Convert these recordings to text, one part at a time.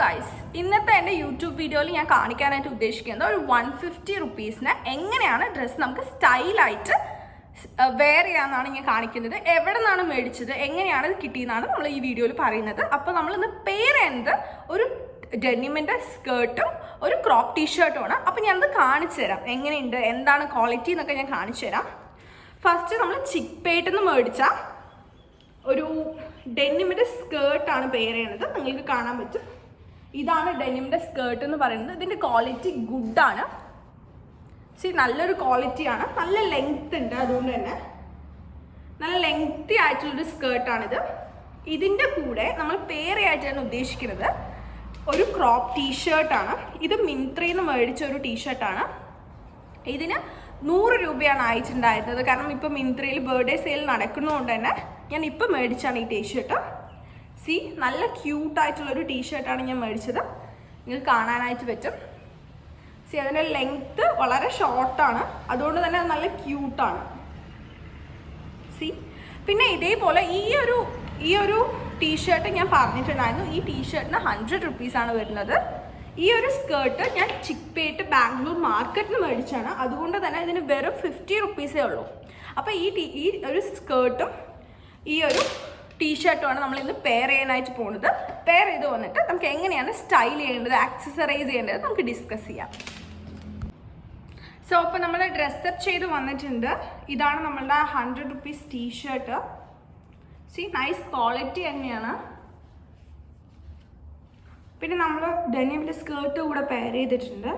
Guys, ഇന്നത്തെ എൻ്റെ YouTube വീഡിയോയിൽ ഞാൻ കാണിക്കാനായിട്ട് ഉദ്ദേശിക്കുന്നത് ഒരു 150 റുപ്പീസിന് എങ്ങനെയാണ് ഡ്രസ്സ് നമുക്ക് സ്റ്റൈലായിട്ട് വെയർ ചെയ്യാമെന്നാണ് ഞാൻ കാണിക്കുന്നത്. എവിടെ നിന്നാണ് മേടിച്ചത്, എങ്ങനെയാണ് ഇത് കിട്ടിയെന്നാണ് നമ്മൾ ഈ വീഡിയോയിൽ പറയുന്നത്. അപ്പോൾ നമ്മളിന്ന് പെയർ ചെയ്യുന്നത് ഒരു ഡെനിമിൻ്റെ സ്കേർട്ടും ഒരു ക്രോപ്പ് ടീഷർട്ടുമാണ്. അപ്പോൾ ഞാനത് കാണിച്ചു തരാം, എങ്ങനെയുണ്ട്, എന്താണ് ക്വാളിറ്റി എന്നൊക്കെ ഞാൻ കാണിച്ചു തരാം. ഫസ്റ്റ് നമ്മൾ ചിക്പേട്ടിൽ നിന്ന് മേടിച്ച ഒരു ഡെനിമിൻ്റെ സ്കേർട്ടാണ് പെയർ ചെയ്യണത്. നിങ്ങൾക്ക് കാണാൻ പറ്റും, ഇതാണ് ഡെനിമിൻ്റെ സ്കേർട്ട് എന്ന് പറയുന്നത്. ഇതിൻ്റെ ക്വാളിറ്റി ഗുഡാണ്. നല്ലൊരു ക്വാളിറ്റിയാണ്, നല്ല ലെങ്ത് ഉണ്ട്. അതുകൊണ്ട് തന്നെ നല്ല ലെങ്തി ആയിട്ടുള്ളൊരു സ്കേർട്ടാണിത്. ഇതിൻ്റെ കൂടെ നമ്മൾ പെയർ ആയിട്ടാണ് ഉദ്ദേശിക്കുന്നത് ഒരു ക്രോപ്പ് ടീഷർട്ടാണ്. ഇത് മിന്ത്രയിൽ നിന്ന് മേടിച്ച ഒരു ടീഷർട്ടാണ്. ഇതിന് 100 രൂപയാണ് ആയിട്ടുണ്ടായിരുന്നത്. കാരണം ഇപ്പോൾ മിന്ത്രയിൽ ബർത്ത്ഡേ സെയിൽ നടക്കുന്നതുകൊണ്ട് തന്നെ ഞാൻ ഇപ്പോൾ മേടിച്ചാണ് ഈ ടീഷർട്ട്. നല്ല ക്യൂട്ടായിട്ടുള്ളൊരു ടീഷർട്ടാണ് ഞാൻ മേടിച്ചത്. നിങ്ങൾക്ക് കാണാനായിട്ട് പറ്റും. അതിൻ്റെ ലെങ്ത്ത് വളരെ ഷോർട്ടാണ്, അതുകൊണ്ട് തന്നെ നല്ല ക്യൂട്ടാണ്. പിന്നെ ഇതേപോലെ ഈ ഒരു ടീഷർട്ട് ഞാൻ പറഞ്ഞിട്ടുണ്ടായിരുന്നു. ഈ ടീഷർട്ടിന് 100 റുപ്പീസാണ് വരുന്നത്. ഈ ഒരു സ്കേർട്ട് ഞാൻ ചിക്പേട്ട് ബാംഗ്ലൂർ മാർക്കറ്റിൽ നിന്ന് മേടിച്ചാണ്. അതുകൊണ്ട് തന്നെ ഇതിന് വെറും 50 റുപ്പീസേ ഉള്ളൂ. അപ്പോൾ ഈ ഒരു സ്കേർട്ടും ഈ ഒരു ടീഷർട്ടുമാണ് നമ്മൾ ഇന്ന് പെയർ ചെയ്യാനായിട്ട് പോകുന്നത്. പെയർ ചെയ്ത് വന്നിട്ട് നമുക്ക് എങ്ങനെയാണ് സ്റ്റൈൽ ചെയ്യേണ്ടത്, ആക്സസറൈസ് ചെയ്യേണ്ടത് നമുക്ക് ഡിസ്കസ് ചെയ്യാം. അപ്പോൾ നമ്മൾ ഡ്രസ്സപ്പ് ചെയ്ത് വന്നിട്ടുണ്ട്. ഇതാണ് നമ്മളുടെ 100 റുപ്പീസ് ടീഷർട്ട്. നൈസ് ക്വാളിറ്റി തന്നെയാണ്. പിന്നെ നമ്മൾ ഡെനിമിൻ്റെ സ്കേർട്ട് കൂടെ പെയർ ചെയ്തിട്ടുണ്ട്.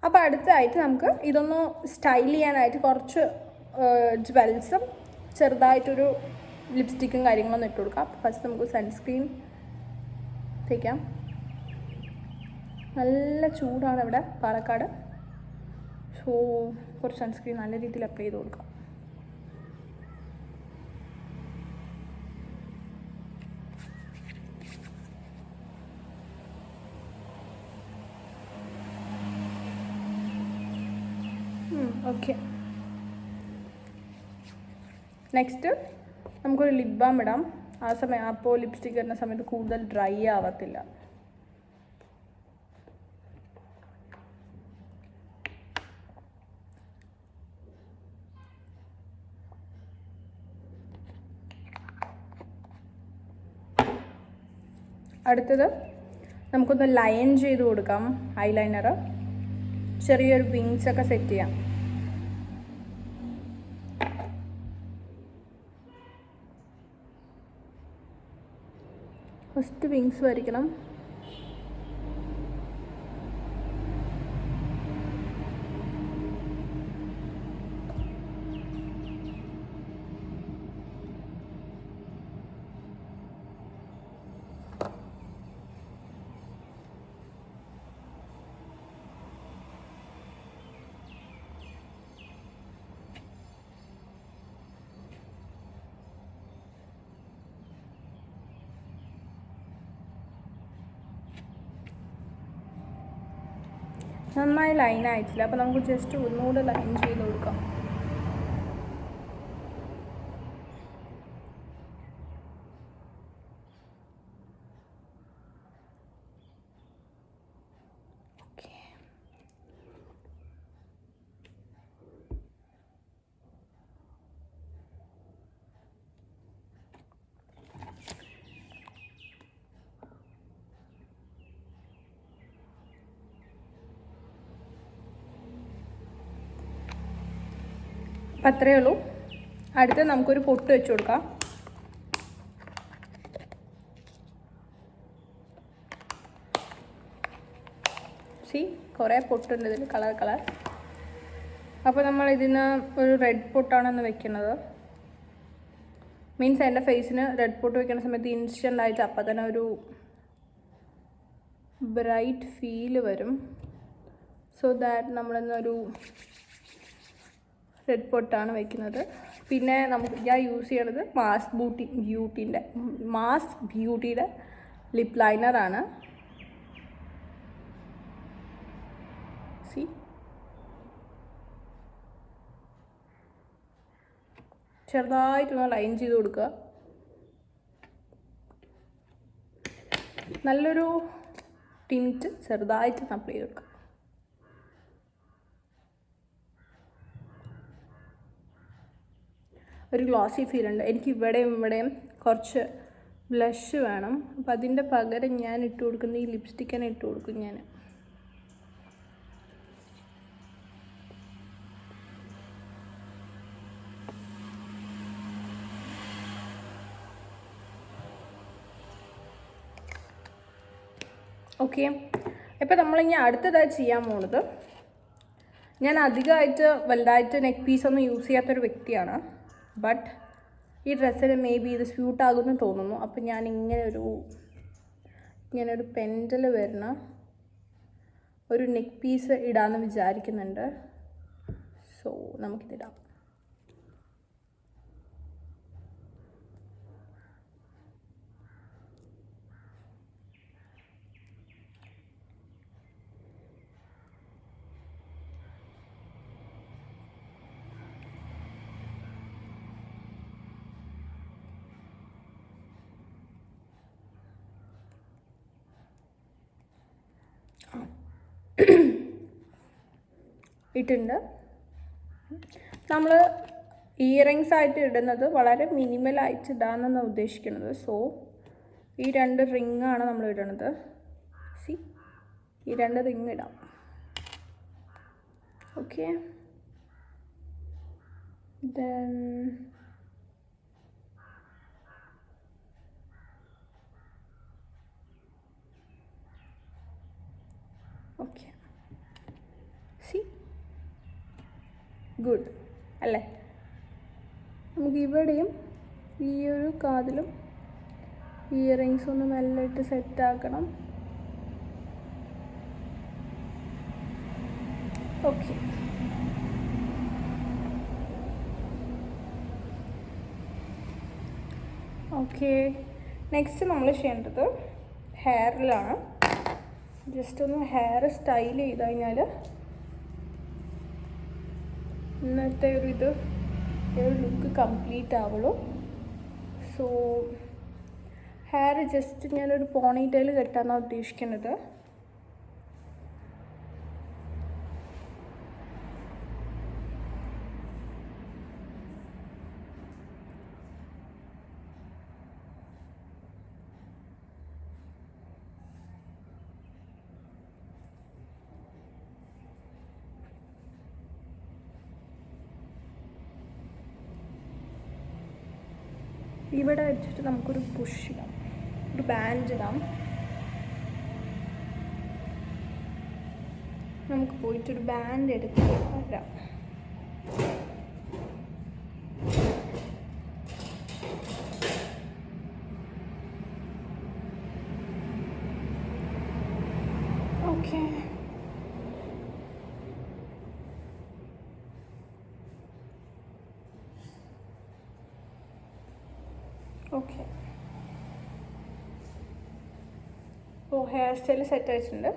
അപ്പോൾ അടുത്തായിട്ട് നമുക്ക് ഇതൊന്ന് സ്റ്റൈൽ ചെയ്യാനായിട്ട് കുറച്ച് ജ്വൽസും ചെറുതായിട്ടൊരു ലിപ്സ്റ്റിക്കും കാര്യങ്ങളൊന്നും ഇട്ട് കൊടുക്കാം. ഫസ്റ്റ് നമുക്ക് സൺസ്ക്രീൻ തേക്കാം. നല്ല ചൂടാണ് ഇവിടെ പാലക്കാട്. കുറച്ച് സൺസ്ക്രീൻ നല്ല രീതിയിൽ അപ്ലൈ ചെയ്ത് കൊടുക്കാം. ഓക്കെ, നെക്സ്റ്റ് നമുക്കൊരു ലിപ് ബാം ഇടാം. അപ്പോൾ ലിപ്സ്റ്റിക് ഇടുന്ന സമയത്ത് കൂടുതൽ ഡ്രൈ ആവത്തില്ല. അടുത്തത് നമുക്കൊന്ന് ലൈൻ ചെയ്ത് കൊടുക്കാം. ഐലൈനർ, ചെറിയൊരു വിങ്സ് ഒക്കെ സെറ്റ് ചെയ്യാം. ഫസ്റ്റ് വിങ്സ് വരയ്ക്കണം. നന്നായി ലൈൻ ആയിട്ടില്ല, അപ്പോൾ നമുക്ക് ജസ്റ്റ് ഒന്നുകൂടെ ലൈൻ ചെയ്ത് കൊടുക്കാം. അപ്പം അത്രയേ ഉള്ളൂ. അടുത്ത് നമുക്കൊരു പൊട്ട് വെച്ച് കൊടുക്കാം. കുറേ പൊട്ടുണ്ട് ഇതിൽ, കളർ. അപ്പോൾ നമ്മൾ ഇതിന് ഒരു റെഡ് പൊട്ടാണെന്ന് വെക്കുന്നത്. മീൻസ് എൻ്റെ ഫേസിന് റെഡ് പൊട്ട് വെക്കുന്ന സമയത്ത് ഇൻസ്റ്റൻ്റ് ആയിട്ട് അപ്പം തന്നെ ഒരു ബ്രൈറ്റ് ഫീല് വരും. ദാറ്റ് നമ്മളിന്നൊരു റെഡ് പൊട്ടാണ് വയ്ക്കുന്നത്. പിന്നെ ഞാൻ യൂസ് ചെയ്യണത് മാസ് ബ്യൂട്ടിയുടെ ലിപ് ലൈനറാണ്. ചെറുതായിട്ടൊന്ന് ലൈൻ ചെയ്ത് കൊടുക്കുക. നല്ലൊരു ടിൻറ്റ് ചെറുതായിട്ട് അപ്ലൈ ചെയ്ത് കൊടുക്കാം. ഒരു ഗ്ലോസി ഫീൽ ഉണ്ട്. എനിക്ക് ഇവിടെയും കുറച്ച് ബ്ലഷ് വേണം. അപ്പോൾ അതിൻ്റെ പകരം ഞാൻ ഇട്ട് കൊടുക്കുന്ന ഈ ലിപ്സ്റ്റിക്ക് തന്നെ ഇട്ട് കൊടുക്കും ഞാൻ. ഓക്കെ, ഇപ്പോൾ നമ്മളിനി അടുത്തതായി ചെയ്യാൻ പോകുന്നത്, ഞാൻ അധികമായിട്ട് വലുതായിട്ട് നെക്ക് പീസൊന്നും യൂസ് ചെയ്യാത്തൊരു വ്യക്തിയാണ്. ബട്ട് ഈ ഡ്രസ്സിന് മേ ബി ഇത് സ്യൂട്ടാകുമെന്ന് തോന്നുന്നു. അപ്പം ഞാൻ ഇങ്ങനൊരു പെൻഡൽ വരുന്ന ഒരു നെക്ക് പീസ് ഇടാമെന്ന് വിചാരിക്കുന്നുണ്ട്. സോ നമുക്കിതിടാം. ഇട്ടുണ്ട്. നമ്മൾ ഇയറിങ്സ് ആയിട്ട് ഇടുന്നത് വളരെ മിനിമലായിട്ട് ഇടാമെന്നാണ് ഉദ്ദേശിക്കുന്നത്. സോ ഈ 2 റിങ്ങാണ് നമ്മൾ ഇടുന്നത്. സി, ഈ 2 റിങ് ഇടാം. Okay, then okay, C good അല്ലേ? നമുക്ക് ഇവിടെയും ഈ ഒരു കാതിലും ഇയറിങ്സ് ഒന്ന് നല്ലതായിട്ട് സെറ്റാക്കണം. ഓക്കെ, ഓക്കെ, നെക്സ്റ്റ് നമ്മൾ ചെയ്യേണ്ടത് ഹെയറിലാണ്. ജസ്റ്റ് ഒന്ന് ഹെയർ സ്റ്റൈൽ ചെയ്ത് കഴിഞ്ഞാൽ ഇന്നത്തെ ഒരു ലുക്ക് കംപ്ലീറ്റ് ആവുള്ളൂ. സോ ഹെയർ ജസ്റ്റ് ഞാനൊരു പോണിറ്റെയിൽ കെട്ടാനാണ് ഉദ്ദേശിക്കുന്നത്. ഇവിടെ വെച്ചിട്ട് നമുക്കൊരു പുഷ് ഇടാം, ഒരു ബാൻഡ് ഇടാം. നമുക്ക് പോയിട്ടൊരു ബാൻഡ് എടുത്ത് വരാം. ഓക്കെ, ഓക്കെ, അപ്പോൾ ഹെയർ സ്റ്റൈൽ സെറ്റ് ആയിട്ടുണ്ട്.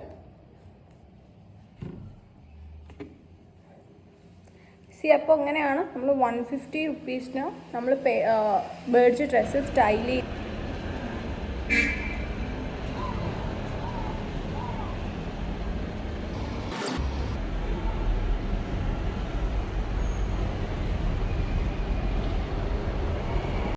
സി, അപ്പോൾ അങ്ങനെയാണ് നമ്മൾ 150 റുപ്പീസിന് നമ്മൾ മേടിച്ച ഡ്രസ്സ് സ്റ്റൈൽ ചെയ്ത്